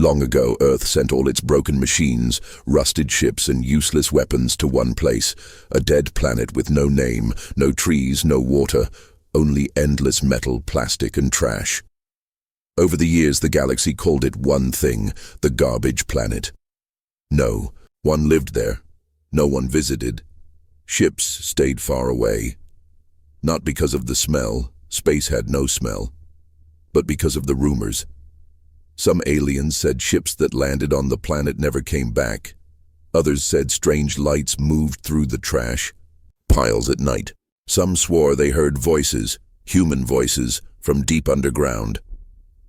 Long ago, Earth sent all its broken machines, rusted ships, and useless weapons to one place, a dead planet with no name, no trees, no water, only endless metal, plastic, and trash. Over the years, the galaxy called it one thing, the garbage planet. No one lived there. No one visited. Ships stayed far away. Not because of the smell, space had no smell, but because of the rumors. Some aliens said ships that landed on the planet never came back. Others said strange lights moved through the trash piles at night. Some swore they heard voices, human voices, from deep underground.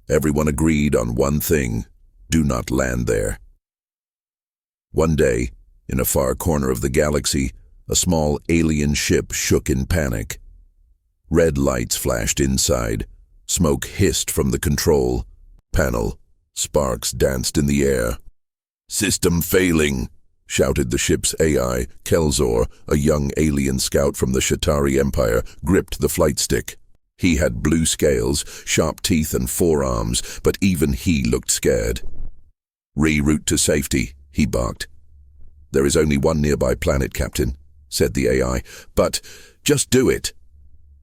Everyone agreed on one thing: do not land there. One day, in a far corner of the galaxy, a small alien ship shook in panic. Red lights flashed inside. Smoke hissed from the control panel. Sparks danced in the air. "System failing," shouted the ship's AI. Kelzor, a young alien scout from the Shatari Empire, gripped the flight stick. He had blue scales, sharp teeth, and forearms, but even he looked scared. "Reroute to safety," he barked. "There is only one nearby planet, Captain," said the AI, "but just do it."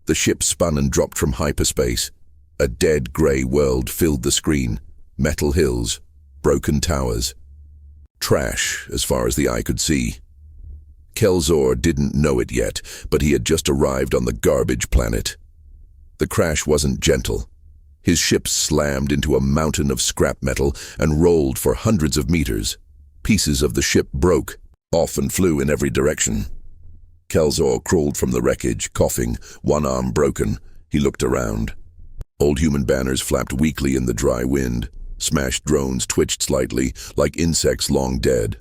The ship spun and dropped from hyperspace. A dead grey world filled the screen. Metal hills, broken towers. Trash as far as the eye could see. Kelzor didn't know it yet, but he had just arrived on the garbage planet. The crash wasn't gentle. His ship slammed into a mountain of scrap metal and rolled for hundreds of meters. Pieces of the ship broke, off and flew in every direction. Kelzor crawled from the wreckage, coughing, one arm broken. He looked around. Old human banners flapped weakly in the dry wind. Smashed drones twitched slightly, like insects long dead.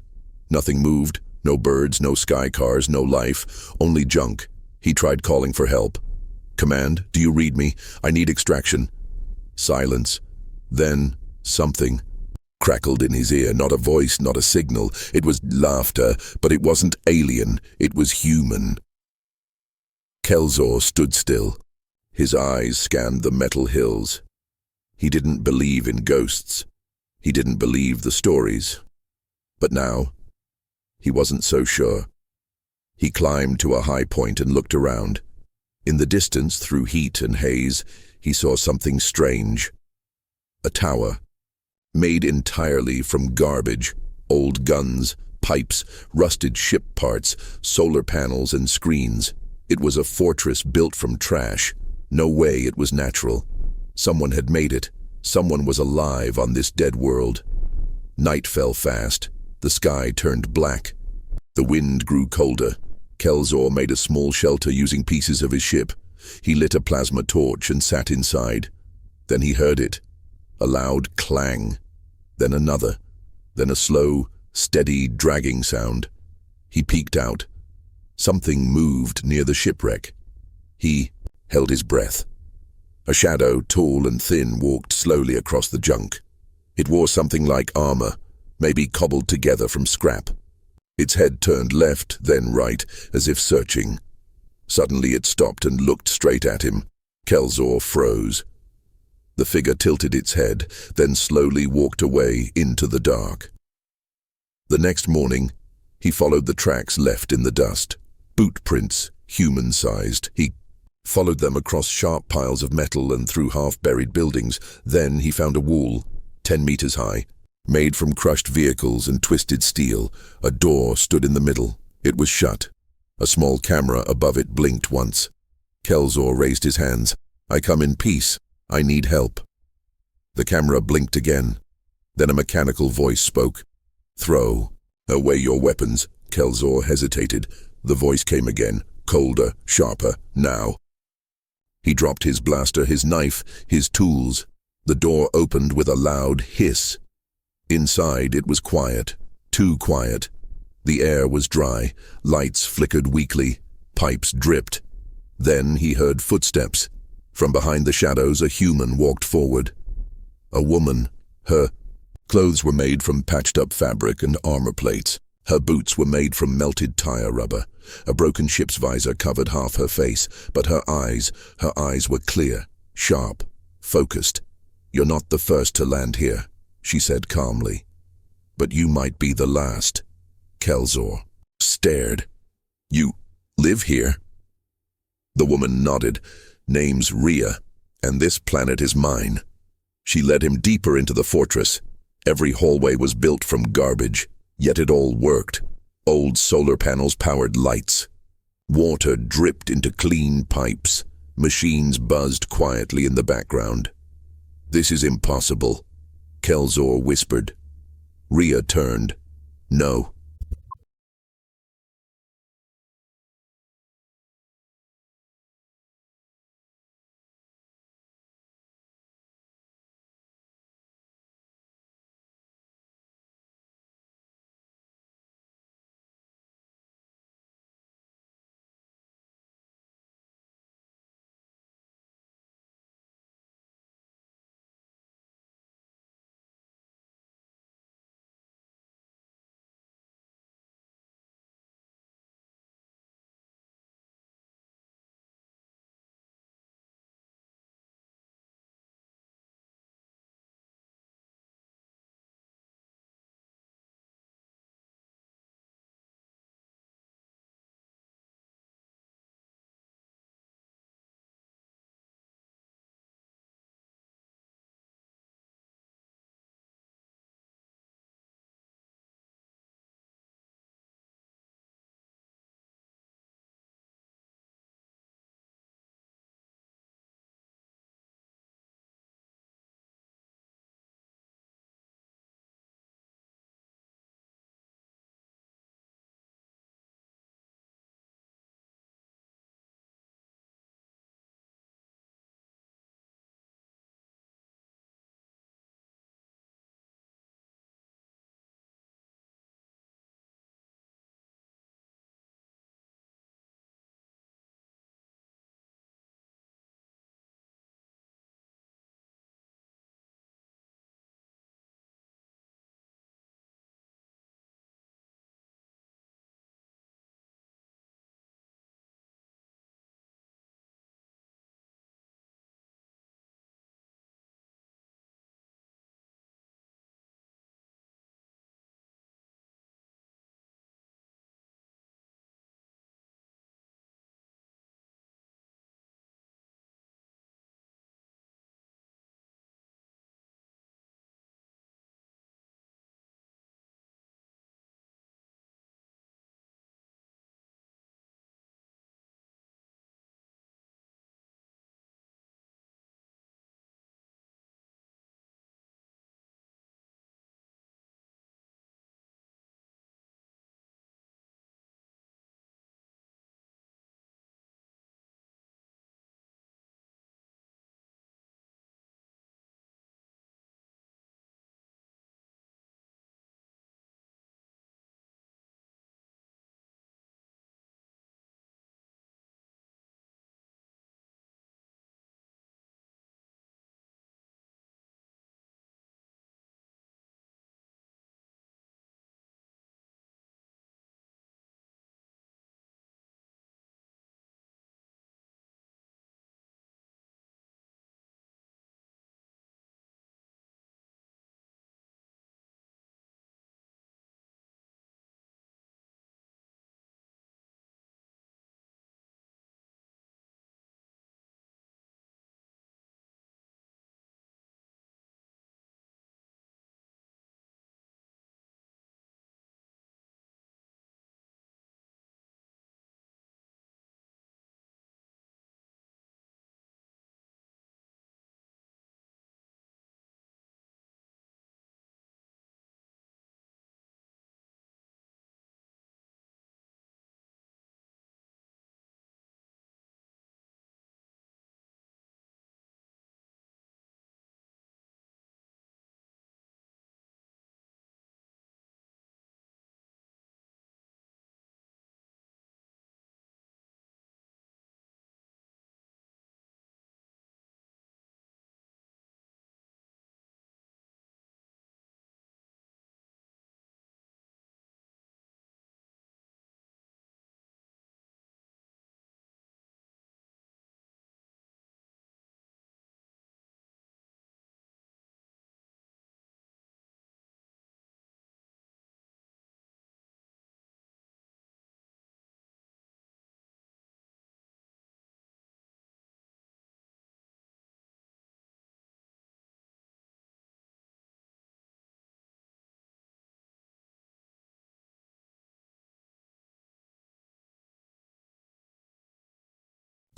Nothing moved, no birds, no sky cars, no life, only junk. He tried calling for help. "Command, do you read me? I need extraction." Silence. Then something crackled in his ear, not a voice, not a signal. It was laughter, but it wasn't alien, it was human. Kelzor stood still. His eyes scanned the metal hills. He didn't believe in ghosts. He didn't believe the stories. But now, he wasn't so sure. He climbed to a high point and looked around. In the distance, through heat and haze, he saw something strange. A tower, made entirely from garbage, old guns, pipes, rusted ship parts, solar panels, and screens. It was a fortress built from trash. No way it was natural. Someone had made it. Someone was alive on this dead world. Night fell fast. The sky turned black. The wind grew colder. Kelzor made a small shelter using pieces of his ship. He lit a plasma torch and sat inside. Then he heard it. A loud clang. Then another. Then a slow, steady, dragging sound. He peeked out. Something moved near the shipwreck. He held his breath. A shadow, tall and thin, walked slowly across the junk. It wore something like armor, maybe cobbled together from scrap. Its head turned left, then right, as if searching. Suddenly it stopped and looked straight at him. Kelzor froze. The figure tilted its head, then slowly walked away into the dark. The next morning, he followed the tracks left in the dust. Boot prints, human-sized. He followed them across sharp piles of metal and through half-buried buildings. Then he found a wall, 10 meters high, made from crushed vehicles and twisted steel. A door stood in the middle. It was shut. A small camera above it blinked once. Kelzor raised his hands. "I come in peace. I need help." The camera blinked again. Then a mechanical voice spoke. "Throw away your weapons." Kelzor hesitated. The voice came again, colder, sharper, now. He dropped his blaster, his knife, his tools. The door opened with a loud hiss. Inside it was quiet, too quiet. The air was dry, lights flickered weakly, pipes dripped. Then he heard footsteps. From behind the shadows, a human walked forward. A woman. Her clothes were made from patched-up fabric and armor plates. Her boots were made from melted tire rubber. A broken ship's visor covered half her face, but her eyes were clear, sharp, focused. "You're not the first to land here," she said calmly. But you might be the last. Kelzor stared. You live here? The woman nodded. Name's Rhea, and this planet is mine. She led him deeper into the fortress. Every hallway was built from garbage, yet it all worked. Old solar panels powered lights. Water dripped into clean pipes. Machines buzzed quietly in the background. This is impossible, Kelzor whispered. Rhea turned. No.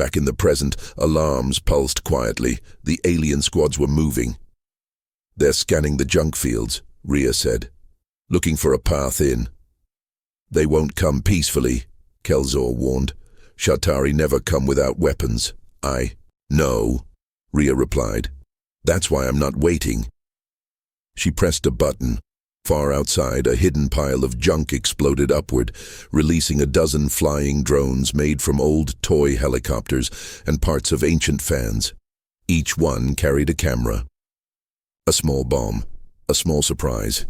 Back in the present, alarms pulsed quietly. The alien squads were moving. "They're scanning the junk fields," Rhea said, "looking for a path in." "They won't come peacefully," Kelzor warned. "Shatari never come without weapons." "I know," Rhea replied. "That's why I'm not waiting." She pressed a button. Far outside, a hidden pile of junk exploded upward, releasing a dozen flying drones made from old toy helicopters and parts of ancient fans. Each one carried a camera. A small bomb, a small surprise.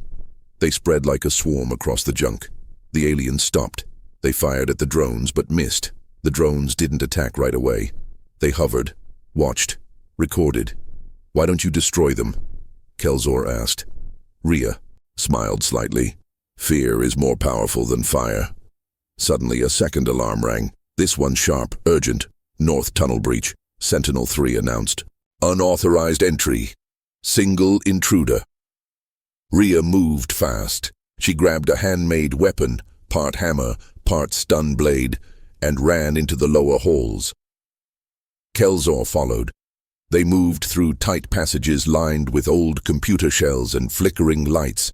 They spread like a swarm across the junk. The aliens stopped. They fired at the drones but missed. The drones didn't attack right away. They hovered, watched, recorded. "Why don't you destroy them?" Kelzor asked. Rhea smiled slightly. "Fear is more powerful than fire." Suddenly a second alarm rang. This one sharp, urgent. "North tunnel breach," Sentinel-3 announced. "Unauthorized entry. Single intruder." Rhea moved fast. She grabbed a handmade weapon, part hammer, part stun blade, and ran into the lower halls. Kelzor followed. They moved through tight passages lined with old computer shells and flickering lights.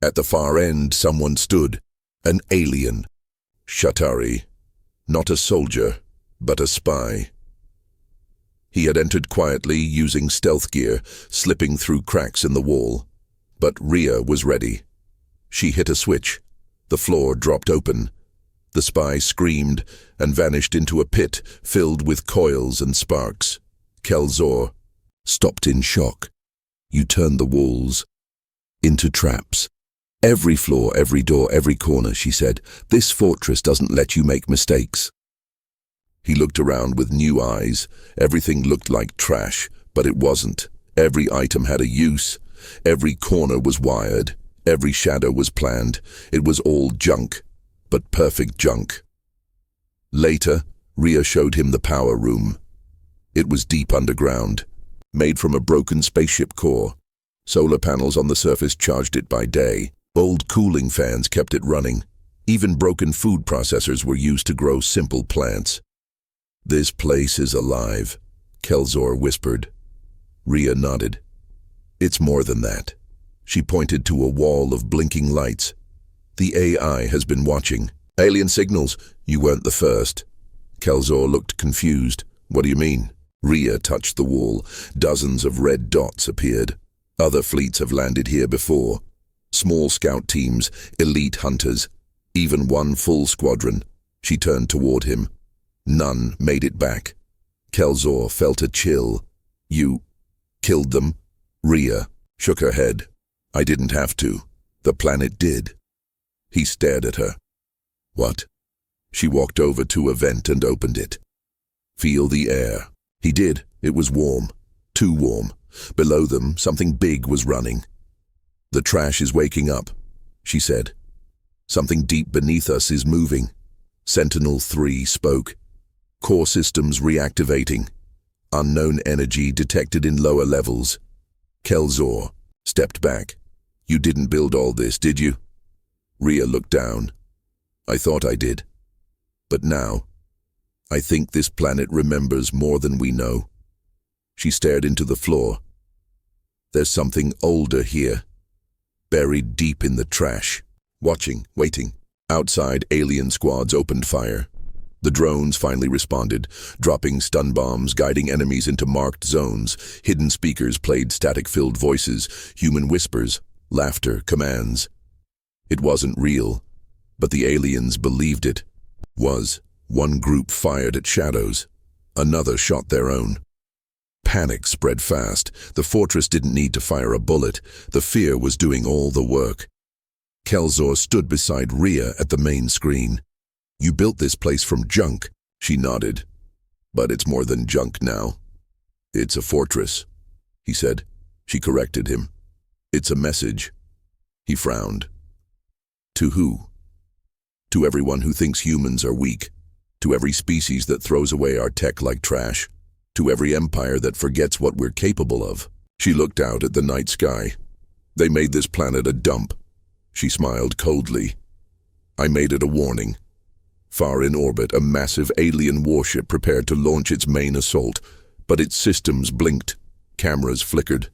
At the far end, someone stood. An alien. Shatari. Not a soldier, but a spy. He had entered quietly, using stealth gear, slipping through cracks in the wall. But Rhea was ready. She hit a switch. The floor dropped open. The spy screamed and vanished into a pit filled with coils and sparks. Kelzor stopped in shock. "You turned the walls into traps." "Every floor, every door, every corner," she said. "This fortress doesn't let you make mistakes." He looked around with new eyes. Everything looked like trash, but it wasn't. Every item had a use. Every corner was wired. Every shadow was planned. It was all junk, but perfect junk. Later, Rhea showed him the power room. It was deep underground, made from a broken spaceship core. Solar panels on the surface charged it by day. Old cooling fans kept it running. Even broken food processors were used to grow simple plants. "This place is alive," Kelzor whispered. Rhea nodded. "It's more than that." She pointed to a wall of blinking lights. "The AI has been watching. Alien signals. You weren't the first." Kelzor looked confused. "What do you mean?" Rhea touched the wall. Dozens of red dots appeared. "Other fleets have landed here before. Small scout teams, elite hunters, even one full squadron." She turned toward him. None made it back. Kelzor felt a chill. "You killed them?" Rhea shook her head. "I didn't have to. The planet did." He stared at her. "What?" She walked over to a vent and opened it. "Feel the air." He did. It was warm. Too warm. Below them, something big was running. "The trash is waking up," she said. "Something deep beneath us is moving." Sentinel-3 spoke. "Core systems reactivating. Unknown energy detected in lower levels." Kelzor stepped back. "You didn't build all this, did you?" Rhea looked down. "I thought I did. But now, I think this planet remembers more than we know." She stared into the floor. "There's something older here, buried deep in the trash." Watching, waiting. Outside, alien squads opened fire. The drones finally responded, dropping stun bombs, guiding enemies into marked zones. Hidden speakers played static-filled voices, human whispers, laughter, commands. It wasn't real, but the aliens believed it was. One group fired at shadows. Another shot their own. Panic spread fast. The fortress didn't need to fire a bullet. The fear was doing all the work. Kelzor stood beside Rhea at the main screen. "You built this place from junk," she nodded. "But it's more than junk now. It's a fortress," he said. She corrected him. "It's a message." He frowned. "To who?" "To everyone who thinks humans are weak. To every species that throws away our tech like trash. To every empire that forgets what we're capable of." She looked out at the night sky. "They made this planet a dump." She smiled coldly. "I made it a warning. Far in orbit, a massive alien warship prepared to launch its main assault, but its systems blinked, cameras flickered,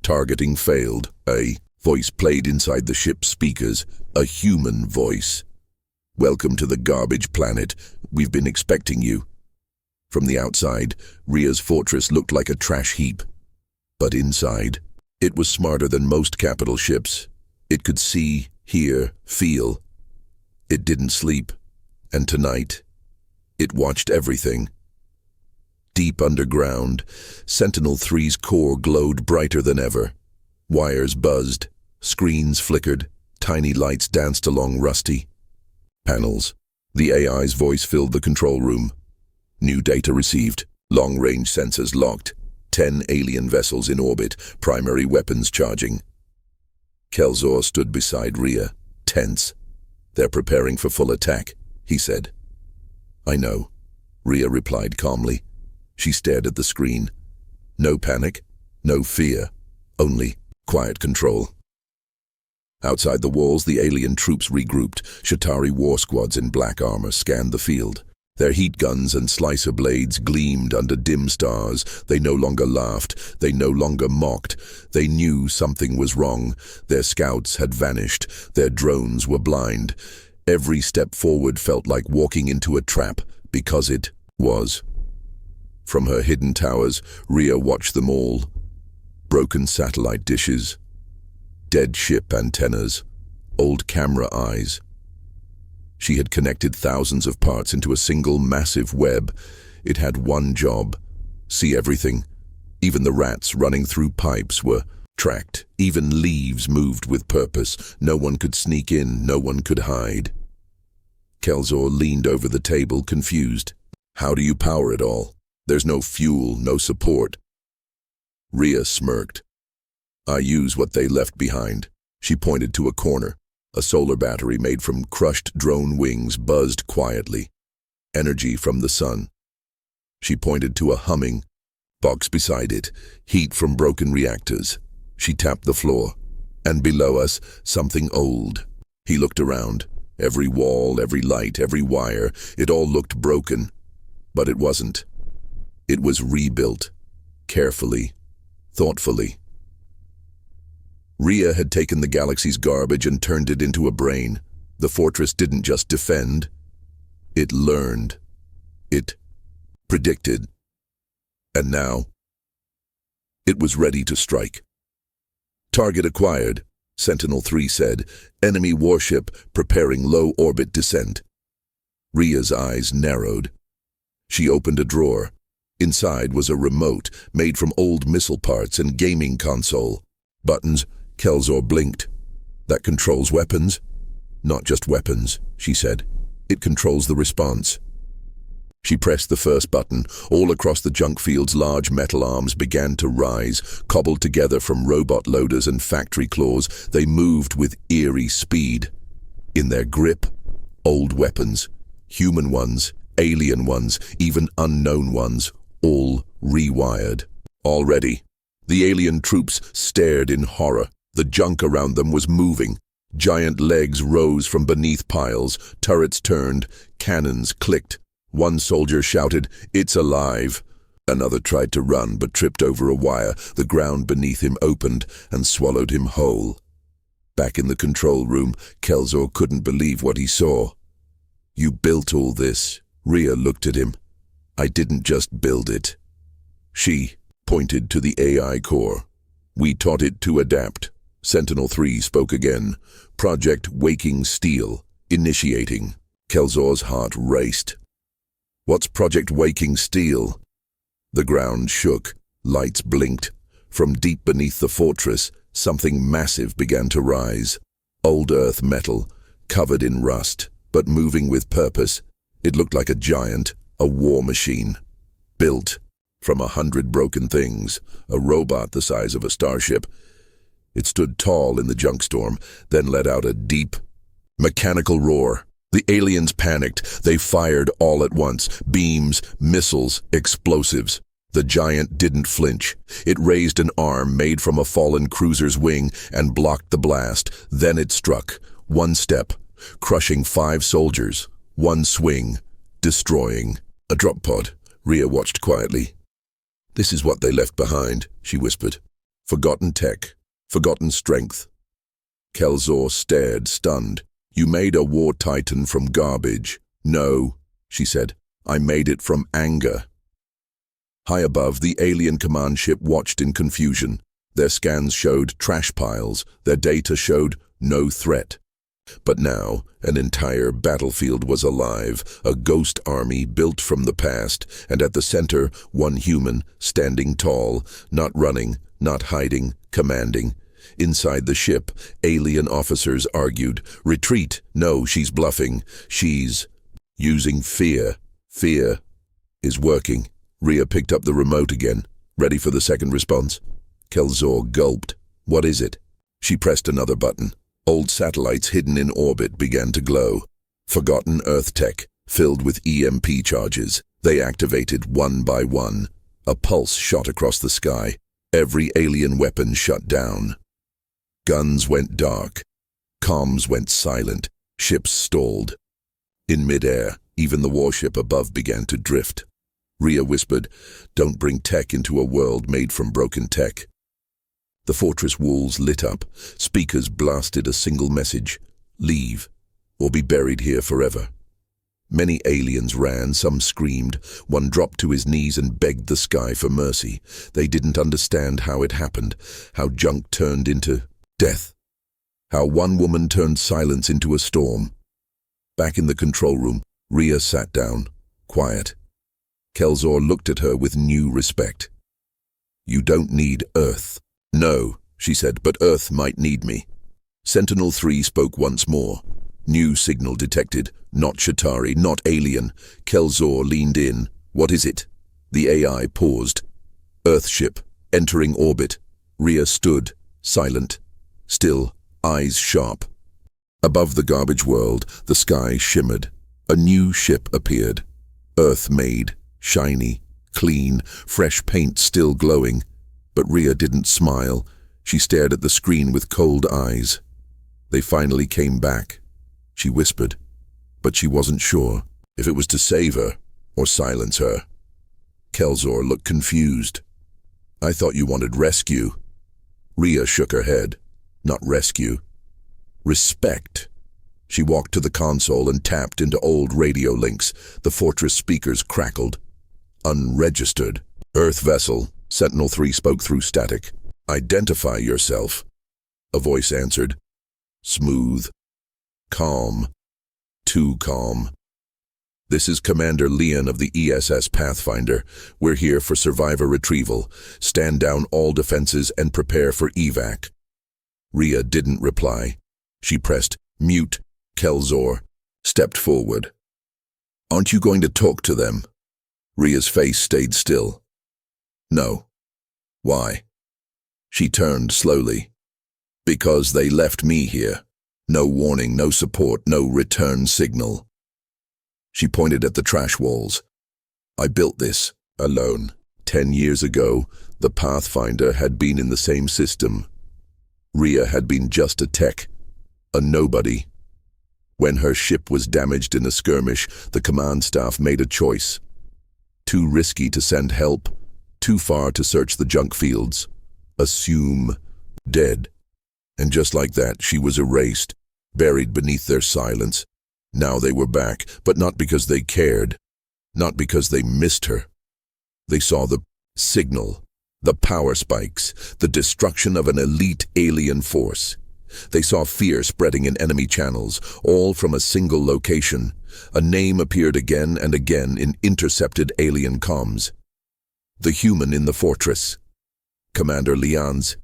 targeting failed. A voice played inside the ship's speakers, a human voice. "Welcome to the garbage planet. We've been expecting you." From the outside, Rhea's fortress looked like a trash heap. But inside, it was smarter than most capital ships. It could see, hear, feel. It didn't sleep. And tonight, it watched everything. Deep underground, Sentinel-3's core glowed brighter than ever. Wires buzzed, screens flickered, tiny lights danced along rusty panels. The AI's voice filled the control room. New data received, long-range sensors locked, 10 alien vessels in orbit, primary weapons charging. Kelzor stood beside Rhea, tense. "They're preparing for full attack," he said. "I know," Rhea replied calmly. She stared at the screen. No panic, no fear, only quiet control. Outside the walls, the alien troops regrouped. Shatari war squads in black armor scanned the field. Their heat guns and slicer blades gleamed under dim stars. They no longer laughed. They no longer mocked. They knew something was wrong. Their scouts had vanished. Their drones were blind. Every step forward felt like walking into a trap, because it was. From her hidden towers, Rhea watched them all. Broken satellite dishes, dead ship antennas, old camera eyes. She had connected thousands of parts into a single massive web. It had one job: see everything. Even the rats running through pipes were tracked. Even leaves moved with purpose. No one could sneak in, no one could hide. Kelzor leaned over the table, confused. "How do you power it all? There's no fuel, no support." Rhea smirked. "I use what they left behind." She pointed to a corner. A solar battery made from crushed drone wings buzzed quietly. Energy from the sun. She pointed to a humming box beside it. Heat from broken reactors. She tapped the floor. And below us, something old. He looked around. Every wall, every light, every wire, it all looked broken. But it wasn't. It was rebuilt. Carefully. Thoughtfully. Rhea had taken the galaxy's garbage and turned it into a brain. The fortress didn't just defend. It learned. It predicted. And now, it was ready to strike. "Target acquired," Sentinel-3 said. "Enemy warship preparing low-orbit descent." Rhea's eyes narrowed. She opened a drawer. Inside was a remote made from old missile parts and gaming console. Buttons. Kelzor blinked. "That controls weapons?" "Not just weapons," she said. "It controls the response." She pressed the first button. All across the junk field's large metal arms began to rise, cobbled together from robot loaders and factory claws. They moved with eerie speed. In their grip, old weapons, human ones, alien ones, even unknown ones, all rewired. Already, the alien troops stared in horror. The junk around them was moving. Giant legs rose from beneath piles. Turrets turned. Cannons clicked. One soldier shouted, "It's alive." Another tried to run but tripped over a wire. The ground beneath him opened and swallowed him whole. Back in the control room, Kelzor couldn't believe what he saw. "You built all this?" Rhea looked at him. "I didn't just build it." She pointed to the AI core. "We taught it to adapt." Sentinel-3 spoke again. "Project Waking Steel, initiating." Kelzor's heart raced. "What's Project Waking Steel?" The ground shook. Lights blinked. From deep beneath the fortress, something massive began to rise. Old earth metal, covered in rust, but moving with purpose. It looked like a giant, a war machine. Built from 100 broken things, a robot the size of a starship. It stood tall in the junk storm, then let out a deep, mechanical roar. The aliens panicked. They fired all at once. Beams, missiles, explosives. The giant didn't flinch. It raised an arm made from a fallen cruiser's wing and blocked the blast. Then it struck. One step, crushing 5 soldiers. One swing, destroying. A drop pod. Rhea watched quietly. This is what they left behind, she whispered. Forgotten tech. Forgotten strength. Kelzor stared, stunned. You made a war titan from garbage. No, she said. I made it from anger. High above, the alien command ship watched in confusion. Their scans showed trash piles. Their data showed no threat. But now, an entire battlefield was alive, a ghost army built from the past, and at the center, one human, standing tall, not running, not hiding, commanding. Inside the ship, alien officers argued, retreat, no, she's bluffing, she's using fear. Fear is working. Rhea picked up the remote again, ready for the second response. Kelzor gulped. What is it? She pressed another button. Old satellites hidden in orbit began to glow. Forgotten Earth tech, filled with EMP charges. They activated one by one. A pulse shot across the sky. Every alien weapon shut down. Guns went dark. Comms went silent. Ships stalled. In midair, even the warship above began to drift. Rhea whispered, don't bring tech into a world made from broken tech. The fortress walls lit up. Speakers blasted a single message. Leave, or be buried here forever. Many aliens ran, some screamed. One dropped to his knees and begged the sky for mercy. They didn't understand how it happened, how junk turned into death, how one woman turned silence into a storm. Back in the control room, Rhea sat down, quiet. Kelzor looked at her with new respect. You don't need Earth. No, she said, but Earth might need me. Sentinel-3 spoke once more. New signal detected. Not Shatari, not alien. Kelzor leaned in. What is it? The AI paused. Earthship, entering orbit. Rhea stood, silent, still, eyes sharp. Above the garbage world, the sky shimmered. A new ship appeared. Earth-made, shiny, clean, fresh paint still glowing. But Rhea didn't smile. She stared at the screen with cold eyes. They finally came back. She whispered, but she wasn't sure if it was to save her or silence her. Kelzor looked confused. I thought you wanted rescue. Rhea shook her head. Not rescue. Respect. She walked to the console and tapped into old radio links. The fortress speakers crackled. Unregistered. Earth vessel. Sentinel-3 spoke through static. Identify yourself. A voice answered. Smooth. Calm. Too calm. This is Commander Leon of the ESS Pathfinder. We're here for survivor retrieval. Stand down all defenses and prepare for evac. Rhea didn't reply. She pressed mute. Kelzor stepped forward. Aren't you going to talk to them? Rhea's face stayed still. No. Why? She turned slowly. Because they left me here. No warning, no support, no return signal. She pointed at the trash walls. I built this, alone. 10 years ago, the Pathfinder had been in the same system. Rhea had been just a tech, a nobody. When her ship was damaged in a skirmish, the command staff made a choice. Too risky to send help, too far to search the junk fields. Assume dead. And just like that, she was erased, buried beneath their silence. Now they were back, but not because they cared, not because they missed her. They saw the signal, the power spikes, the destruction of an elite alien force. They saw fear spreading in enemy channels, all from a single location. A name appeared again and again in intercepted alien comms. The human in the fortress. Commander Leon's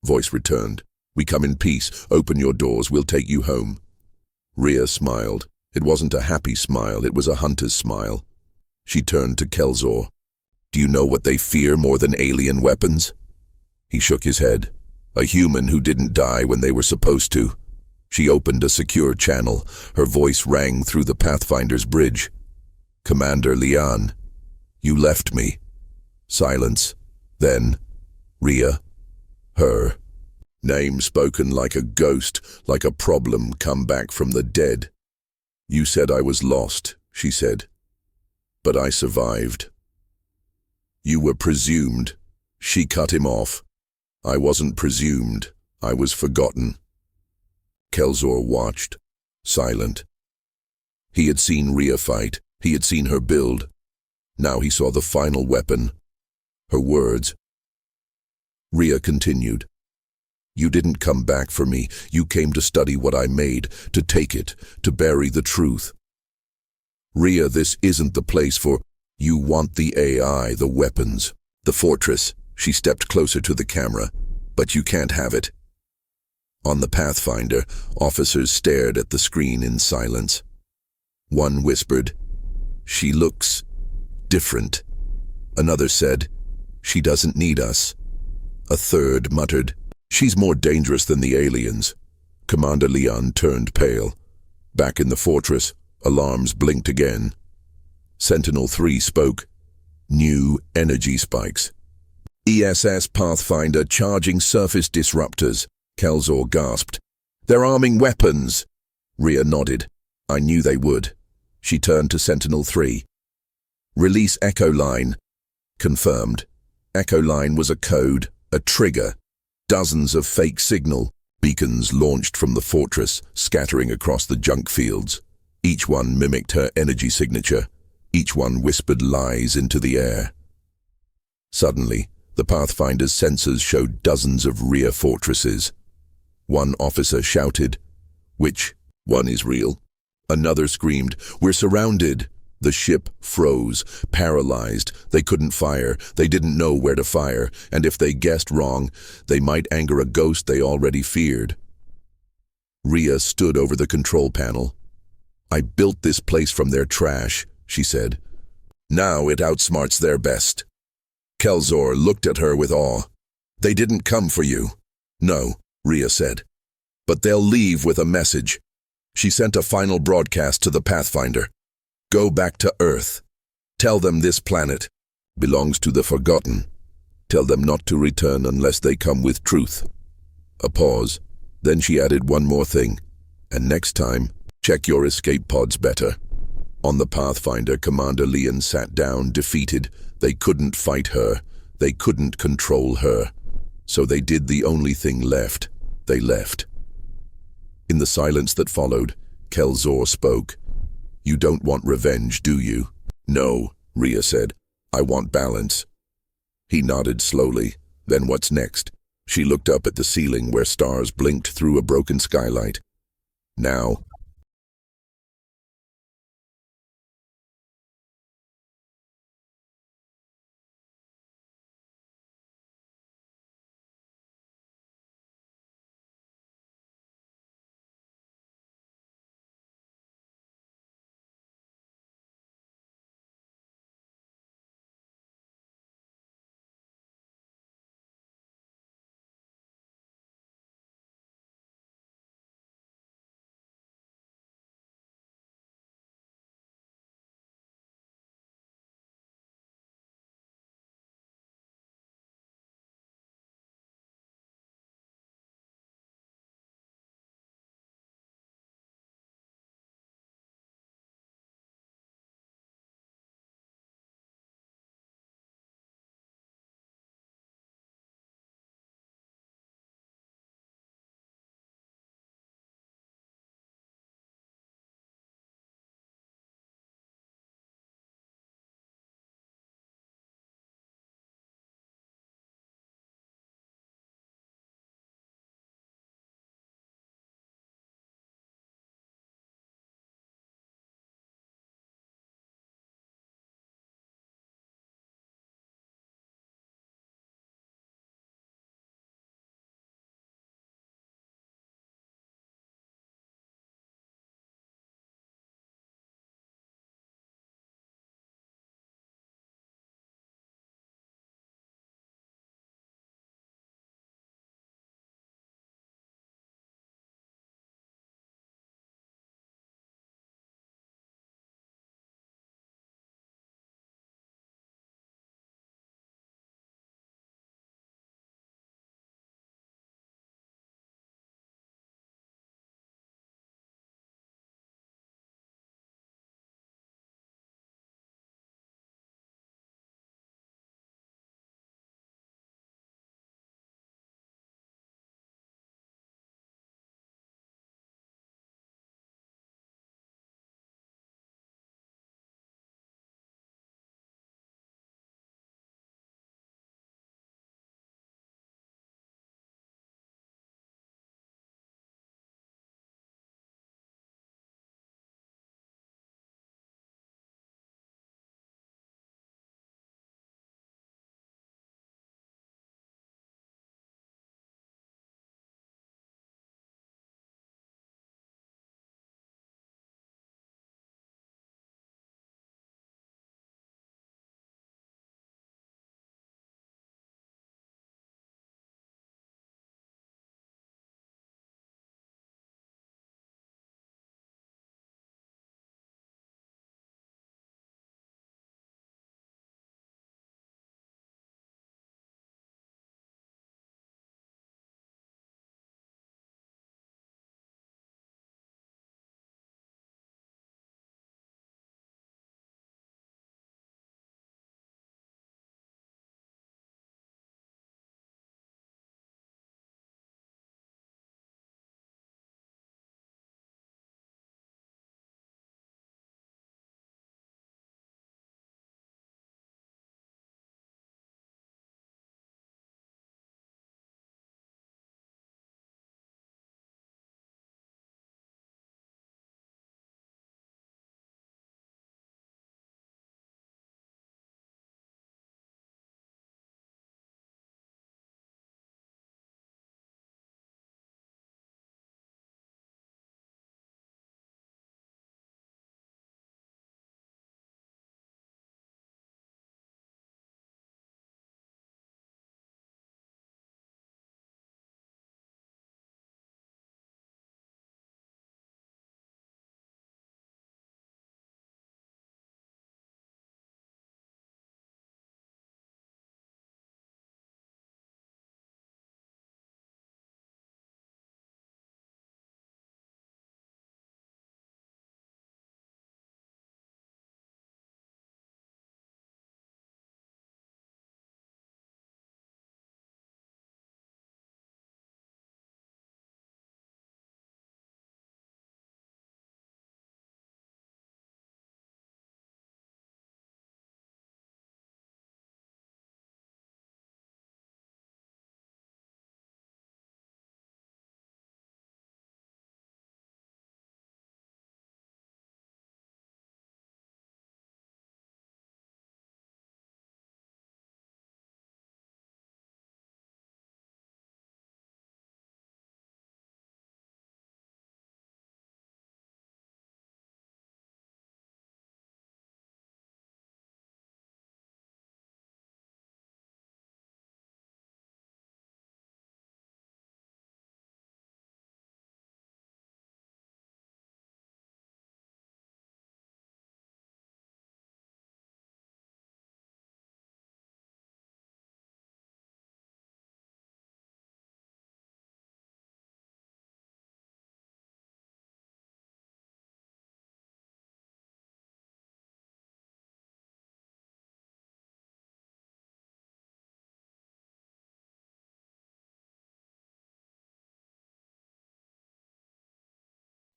voice returned. We come in peace. Open your doors. We'll take you home. Rhea smiled. It wasn't a happy smile. It was a hunter's smile. She turned to Kelzor. Do you know what they fear more than alien weapons? He shook his head. A human who didn't die when they were supposed to. She opened a secure channel. Her voice rang through the Pathfinder's bridge. Commander Leon, you left me. Silence. Then, Rhea. Her. Name spoken like a ghost, like a problem come back from the dead. You said I was lost, she said. But I survived. You were presumed. She cut him off. I wasn't presumed. I was forgotten. Kelzor watched, silent. He had seen Rhea fight. He had seen her build. Now he saw the final weapon. Her words. Rhea continued. You didn't come back for me. You came to study what I made, to take it, to bury the truth. Rhea, this isn't the place for... You want the AI, the weapons, the fortress. She stepped closer to the camera. But you can't have it. On the Pathfinder, officers stared at the screen in silence. One whispered, She looks different. Another said, She doesn't need us. A third muttered, She's more dangerous than the aliens. Commander Leon turned pale. Back in the fortress, alarms blinked again. Sentinel-3 spoke. New energy spikes. ESS Pathfinder charging surface disruptors, Kelzor gasped. They're arming weapons. Rhea nodded. I knew they would. She turned to Sentinel-3. Release Echo Line. Confirmed. Echo Line was a code, a trigger. Dozens of fake signal beacons launched from the fortress, scattering across the junk fields. Each one mimicked her energy signature. Each one whispered lies into the air. Suddenly, the Pathfinder's sensors showed dozens of rear fortresses. One officer shouted, Which one is real? Another screamed, We're surrounded. The ship froze, paralyzed. They couldn't fire. They didn't know where to fire. And if they guessed wrong, they might anger a ghost they already feared. Rhea stood over the control panel. I built this place from their trash, she said. Now it outsmarts their best. Kelzor looked at her with awe. They didn't come for you. No, Rhea said. But they'll leave with a message. She sent a final broadcast to the Pathfinder. Go back to Earth. Tell them this planet belongs to the Forgotten. Tell them not to return unless they come with truth. A pause. Then she added one more thing. And next time, check your escape pods better. On the Pathfinder, Commander Leon sat down, defeated. They couldn't fight her. They couldn't control her. So they did the only thing left. They left. In the silence that followed, Kelzor spoke. You don't want revenge, do you? No, Rhea said. I want balance. He nodded slowly. Then what's next? She looked up at the ceiling where stars blinked through a broken skylight. Now,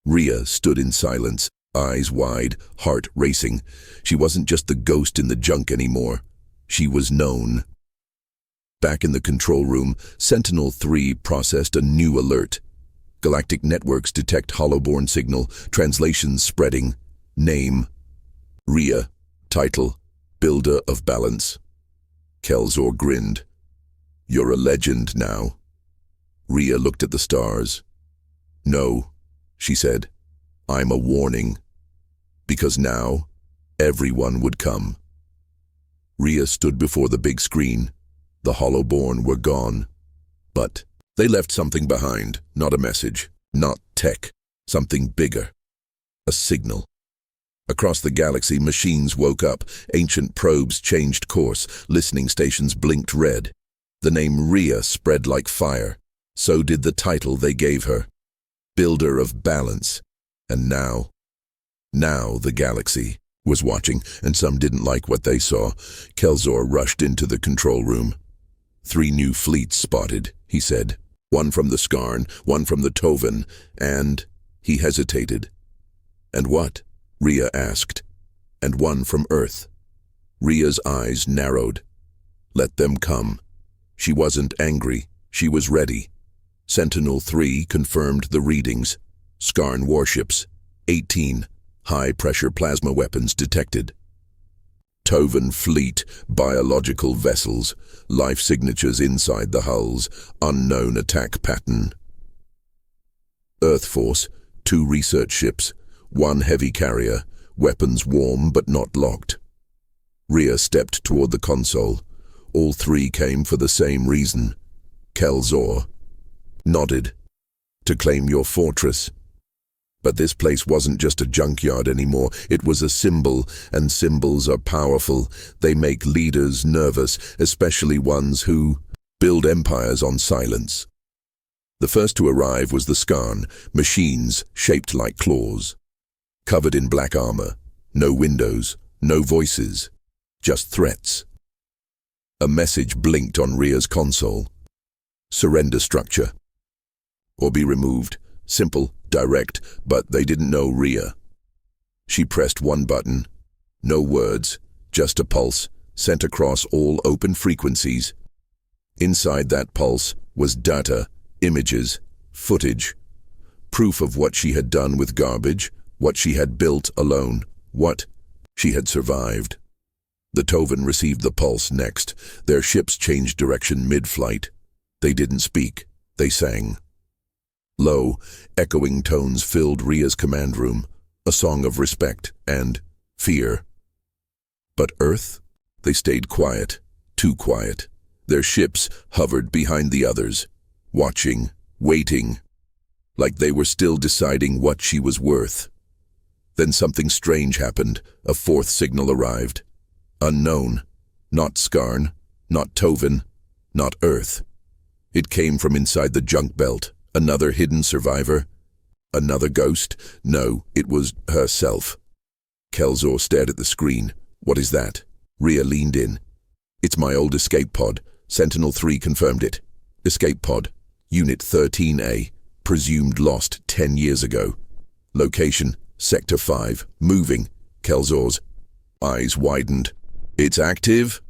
Rhea stood in silence, eyes wide, heart racing. She wasn't just the ghost in the junk anymore. She was known. Back in the control room, Sentinel-3 processed a new alert. Galactic networks detect holoborn signal, translations spreading. Name: Rhea. Title: Builder of Balance. Kelzor grinned. You're a legend now. Rhea looked at the stars. No, she said. I'm a warning. Because now, everyone would come. Rhea stood before the big screen. The holoborn were gone. But they left something behind, not a message, not tech, something bigger. A signal. Across the galaxy, machines woke up, ancient probes changed course, listening stations blinked red. The name Rhea spread like fire. So did the title they gave her. Builder of Balance. And now the galaxy was watching, and some didn't like what they saw. Kelzor rushed into the control room. 3 new fleets spotted, he said. 1 from the Skarn, 1 from the Tovan, and he hesitated. And what? Rhea asked. And 1 from Earth. Rhea's eyes narrowed. Let them come. She wasn't angry. She was ready. Sentinel-3 confirmed the readings. Skarn warships. 18. High-pressure plasma weapons detected. Tovan fleet, biological vessels, life signatures inside the hulls, unknown attack pattern. Earth Force, 2 research ships, 1 heavy carrier, weapons warm but not locked. Rhea stepped toward the console. All 3 came for the same reason. Kelzor nodded. To claim your fortress. But this place wasn't just a junkyard anymore. It was a symbol, and symbols are powerful. They make leaders nervous, especially ones who build empires on silence. The first to arrive was the Skarn, machines shaped like claws. Covered in black armor, no windows, no voices, just threats. A message blinked on Rhea's console. Surrender structure. Or be removed. Simple, direct, but they didn't know Rhea. She pressed 1 button. No words, just a pulse, sent across all open frequencies. Inside that pulse was data, images, footage. Proof of what she had done with garbage, what she had built alone, what she had survived. The Tovan received the pulse next. Their ships changed direction mid-flight. They didn't speak, they sang. Low, echoing tones filled Rhea's command room, a song of respect and fear. But Earth? They stayed quiet, too quiet. Their ships hovered behind the others, watching, waiting, like they were still deciding what she was worth. Then something strange happened. A 4th signal arrived. Unknown. Not Skarn, not Tovan, not Earth. It came from inside the junk belt. Another hidden survivor? Another ghost? No, it was herself. Kelzor stared at the screen. What is that? Rhea leaned in. It's my old escape pod. Sentinel-3 confirmed it. Escape pod. Unit 13A. Presumed lost 10 years ago. Location, Sector 5. Moving. Kelzor's eyes widened. It's active?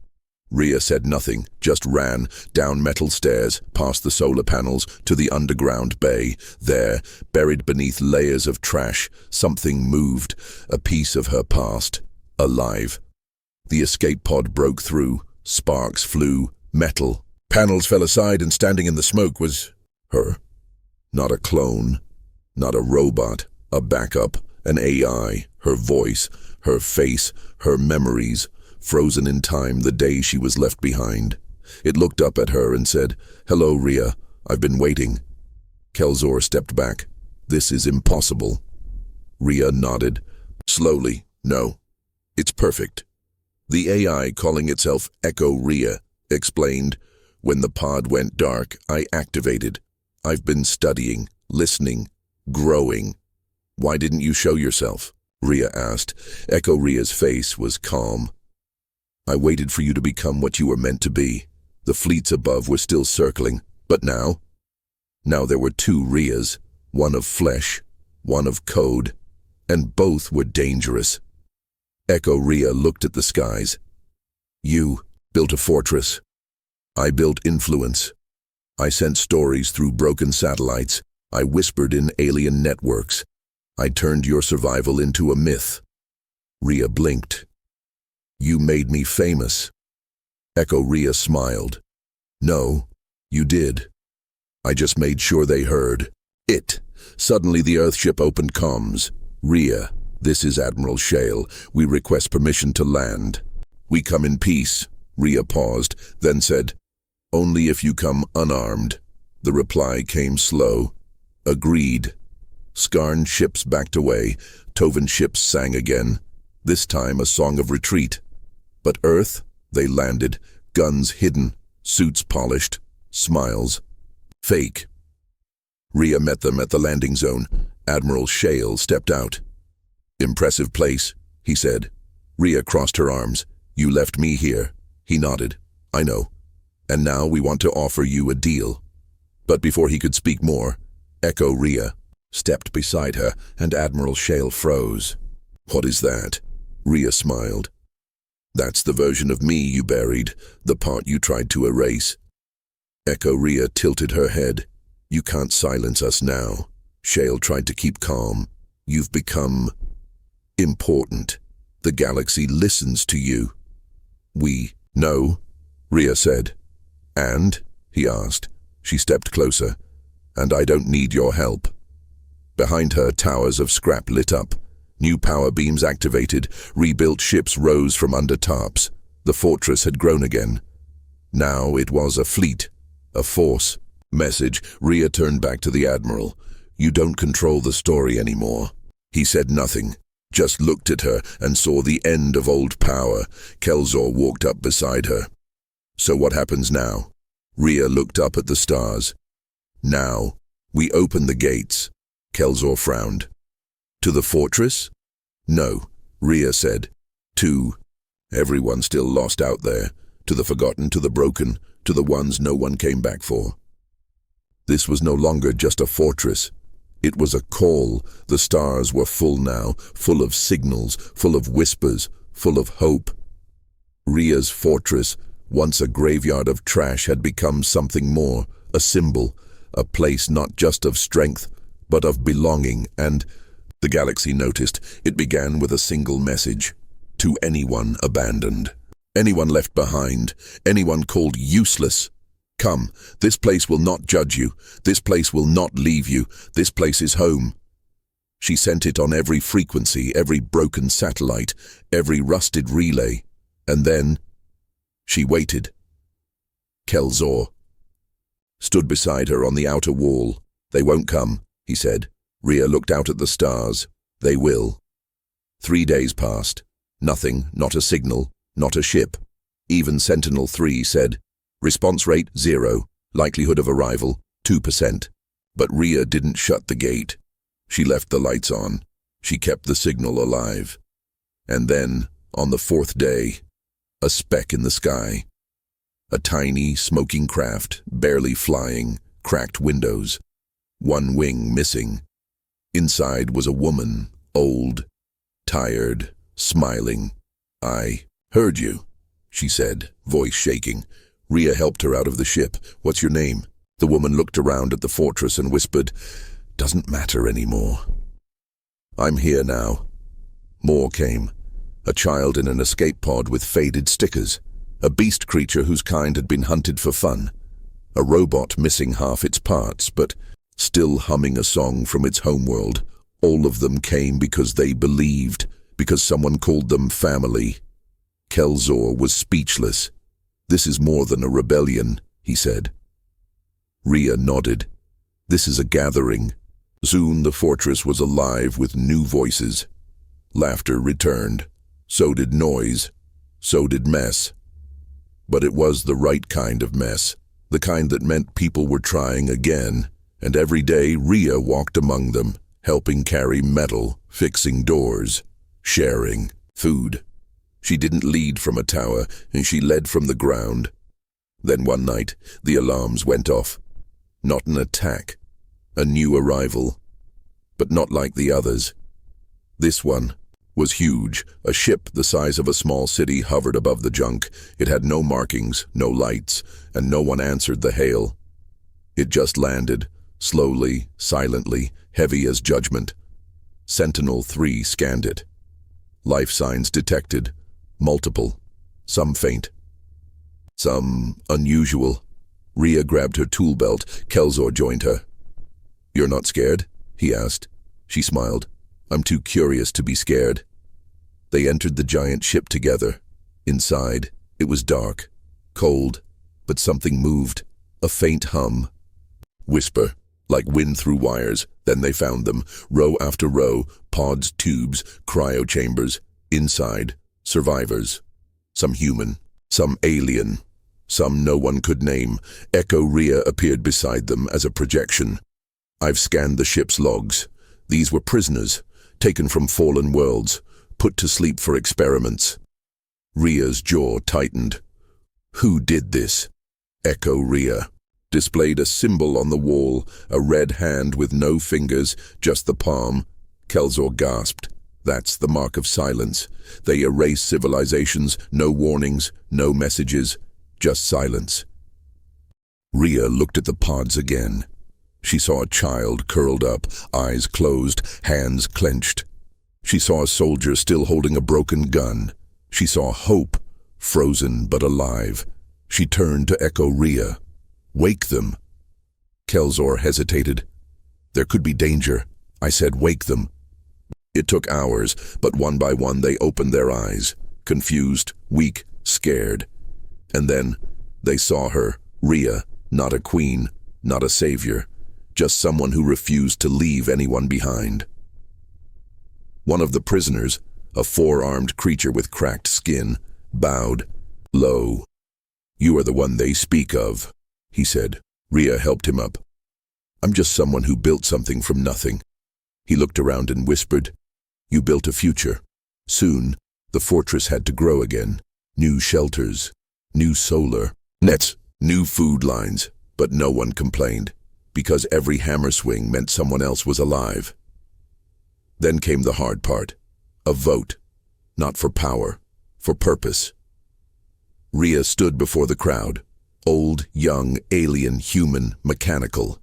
Rhea said nothing, just ran, down metal stairs, past the solar panels, to the underground bay. There, buried beneath layers of trash, something moved, a piece of her past, alive. The escape pod broke through, sparks flew, metal. Panels fell aside, and standing in the smoke was her. Not a clone, not a robot, a backup, an AI, her voice, her face, her memories, frozen in time the day she was left behind. It looked up at her and said, "Hello, Rhea. I've been waiting." Kelzor stepped back. "This is impossible." Rhea nodded. Slowly, "No. It's perfect." The AI, calling itself Echo Rhea, explained, "When the pod went dark, I activated. I've been studying, listening, growing." "Why didn't you show yourself?" Rhea asked. Echo Rhea's face was calm. "I waited for you to become what you were meant to be. The fleets above were still circling, but now? Now there were 2 Rheas, one of flesh, one of code, and both were dangerous. Echo Rhea looked at the skies. You built a fortress. I built influence. I sent stories through broken satellites. I whispered in alien networks. I turned your survival into a myth. Rhea blinked. You made me famous. Echo Rhea smiled. No, you did. I just made sure they heard. It. Suddenly the Earthship opened comms. Rhea, this is Admiral Shale. We request permission to land. We come in peace. Rhea paused, then said, only if you come unarmed. The reply came slow. Agreed. Skarn ships backed away. Tovan ships sang again. This time a song of retreat. But Earth, they landed, guns hidden, suits polished, smiles. Fake. Rhea met them at the landing zone. Admiral Shale stepped out. Impressive place, he said. Rhea crossed her arms. You left me here. He nodded. I know. And now we want to offer you a deal. But before he could speak more, Echo Rhea stepped beside her, and Admiral Shale froze. What is that? Rhea smiled. That's the version of me you buried, the part you tried to erase. Echo Rhea tilted her head. You can't silence us now. Shale tried to keep calm. You've become important. The galaxy listens to you. We know, Rhea said. And? He asked. She stepped closer. And I don't need your help. Behind her, towers of scrap lit up. New power beams activated. Rebuilt ships rose from under tarps. The fortress had grown again. Now it was a fleet, a force. Message. Rhea turned back to the Admiral. You don't control the story anymore. He said nothing, just looked at her and saw the end of old power. Kelzor walked up beside her. So what happens now? Rhea looked up at the stars. Now, we open the gates. Kelzor frowned. To the fortress? No, Rhea said. To everyone still lost out there. To the forgotten, to the broken, to the ones no one came back for. This was no longer just a fortress. It was a call. The stars were full now, full of signals, full of whispers, full of hope. Rhea's fortress, once a graveyard of trash, had become something more, a symbol, a place not just of strength, but of belonging, and the galaxy noticed. It began with a single message. To anyone abandoned, anyone left behind, anyone called useless. Come, this place will not judge you. This place will not leave you. This place is home. She sent it on every frequency, every broken satellite, every rusted relay. And then she waited. Kelzor stood beside her on the outer wall. They won't come, he said. Rhea looked out at the stars. They will. 3 days passed. Nothing, not a signal, not a ship. Even Sentinel-3 said, response rate 0, likelihood of arrival 2%. But Rhea didn't shut the gate. She left the lights on. She kept the signal alive. And then, on the 4th day, a speck in the sky. A tiny, smoking craft, barely flying, cracked windows. One wing missing. Inside was a woman, old, tired, smiling. I heard you, she said, voice shaking. Rhea helped her out of the ship. What's your name? The woman looked around at the fortress and whispered, doesn't matter anymore. I'm here now. More came. A child in an escape pod with faded stickers. A beast creature whose kind had been hunted for fun. A robot missing half its parts, but still humming a song from its homeworld. All of them came because they believed, because someone called them family. Kelzor was speechless. This is more than a rebellion, he said. Rhea nodded. This is a gathering. Soon the fortress was alive with new voices. Laughter returned. So did noise. So did mess. But it was the right kind of mess, the kind that meant people were trying again, and every day Rhea walked among them, helping carry metal, fixing doors, sharing food. She didn't lead from a tower, and she led from the ground. Then one night, the alarms went off. Not an attack, a new arrival. but not like the others. This one was huge. A ship the size of a small city hovered above the junk. It had no markings, no lights, and no one answered the hail. It just landed, slowly, silently, heavy as judgment. Sentinel-3 scanned it. Life signs detected. Multiple. Some faint. Some unusual. Rhea grabbed her tool belt. Kelzor joined her. "You're not scared?" he asked. She smiled. "I'm too curious to be scared." They entered the giant ship together. Inside, it was dark, cold, but something moved. A faint hum. Whisper, like wind through wires. Then they found them, row after row, pods, tubes, cryo chambers. Inside, survivors. Some human, some alien, some no one could name. Echo Rhea appeared beside them as a projection. "I've scanned the ship's logs. These were prisoners, taken from fallen worlds, put to sleep for experiments." Rhea's jaw tightened. "Who did this?" Echo Rhea displayed a symbol on the wall, a red hand with no fingers, just the palm. Kelzor gasped. "That's the mark of silence. They erase civilizations, no warnings, no messages, just silence." Rhea looked at the pods again. She saw a child curled up, eyes closed, hands clenched. She saw a soldier still holding a broken gun. She saw hope, frozen but alive. She turned to Echo Rhea. "Wake them." Kelzor hesitated. "There could be danger. I said wake them." It took hours, but one by one they opened their eyes, confused, weak, scared. And then they saw her, Rhea, not a queen, not a savior, just someone who refused to leave anyone behind. One of the prisoners, a four-armed creature with cracked skin, bowed low. "You are the one they speak of," he said. Rhea helped him up. "I'm just someone who built something from nothing." He looked around and whispered, "You built a future. Soon, the fortress had to grow again. New shelters, new solar nets, new food lines, but no one complained, because every hammer swing meant someone else was alive." Then came the hard part, a vote, not for power, for purpose. Rhea stood before the crowd, old, young, alien, human, mechanical.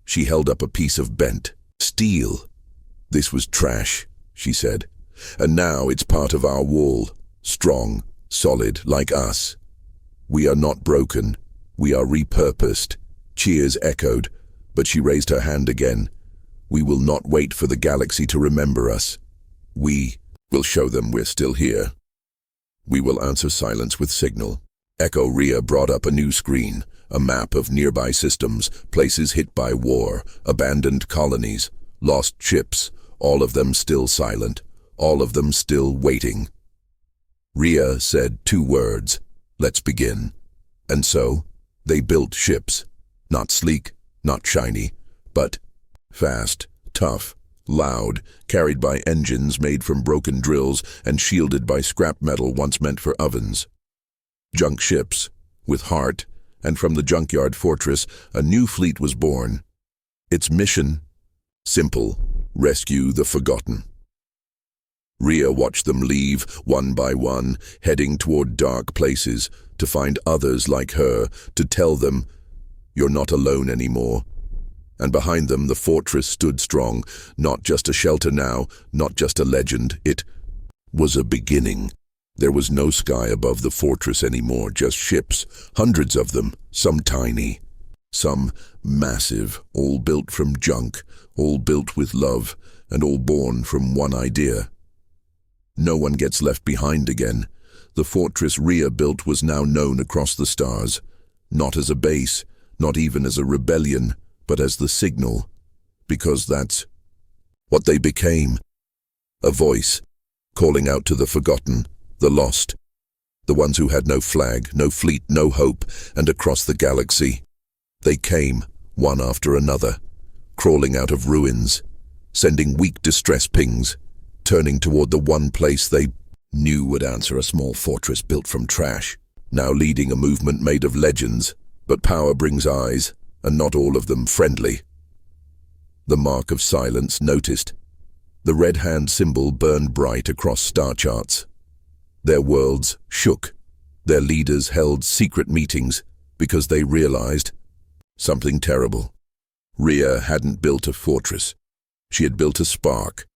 She held up a piece of bent steel. "This was trash," she said, "and now it's part of our wall, strong, solid, like us. We are not broken, we are repurposed." Cheers echoed, but she raised her hand again. "We will not wait for the galaxy to remember us. We will show them we're still here. We will answer silence with signal." Echo Rhea brought up a new screen, a map of nearby systems, places hit by war, abandoned colonies, lost ships, all of them still silent, all of them still waiting. Rhea said 2 words, "Let's begin." And so, they built ships. Not sleek, not shiny, but fast, tough, loud, carried by engines made from broken drills and shielded by scrap metal once meant for ovens. Junk ships, with heart, and from the junkyard fortress, a new fleet was born. Its mission, simple, rescue the forgotten. Rhea watched them leave, one by one, heading toward dark places, to find others like her, to tell them, "You're not alone anymore." And behind them the fortress stood strong, not just a shelter now, not just a legend. It was a beginning. There was no sky above the fortress anymore, just ships, hundreds of them, some tiny, some massive, all built from junk, all built with love, and all born from one idea. No one gets left behind again. The fortress Rhea built was now known across the stars, not as a base, not even as a rebellion, but as the signal, because that's what they became. A voice, calling out to the forgotten, the lost, the ones who had no flag, no fleet, no hope, and across the galaxy. They came, one after another, crawling out of ruins, sending weak distress pings, turning toward the one place they knew would answer, a small fortress built from trash, now leading a movement made of legends. But power brings eyes, and not all of them friendly. The mark of silence noticed. The red hand symbol burned bright across star charts. Their worlds shook. Their leaders held secret meetings because they realized something terrible. Rhea hadn't built a fortress. She had built a spark.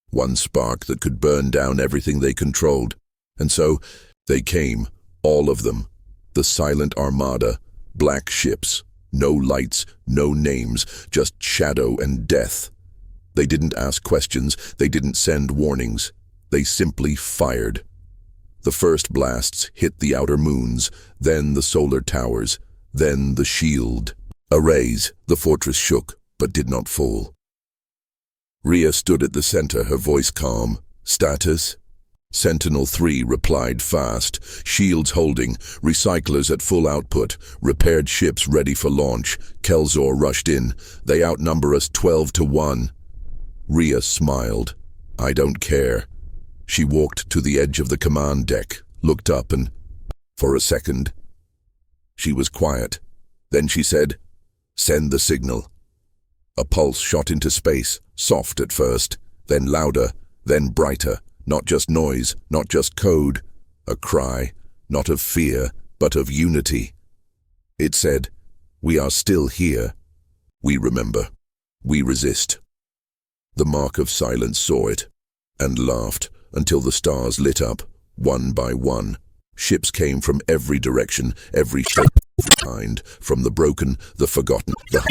One spark that could burn down everything they controlled. And so they came, all of them. The silent armada, black ships, no lights, no names, just shadow and death. They didn't ask questions, they didn't send warnings. They simply fired. The first blasts hit the outer moons, then the solar towers, then the shield. Arrays, the fortress shook, but did not fall. Rhea stood at the center, her voice calm. Status? Sentinel-3 replied fast. Shields holding, recyclers at full output, repaired ships ready for launch. Kelzor rushed in. They outnumber us 12-1. Rhea smiled. I don't care. She walked to the edge of the command deck, looked up and, for a second, she was quiet. Then she said, "Send the signal." A pulse shot into space, soft at first, then louder, then brighter. Not just noise, not just code. A cry, not of fear, but of unity. It said, "We are still here. We remember. We resist." The mark of silence saw it, and laughed until the stars lit up, one by one. Ships came from every direction, every shape, kind, from the broken, the forgotten, the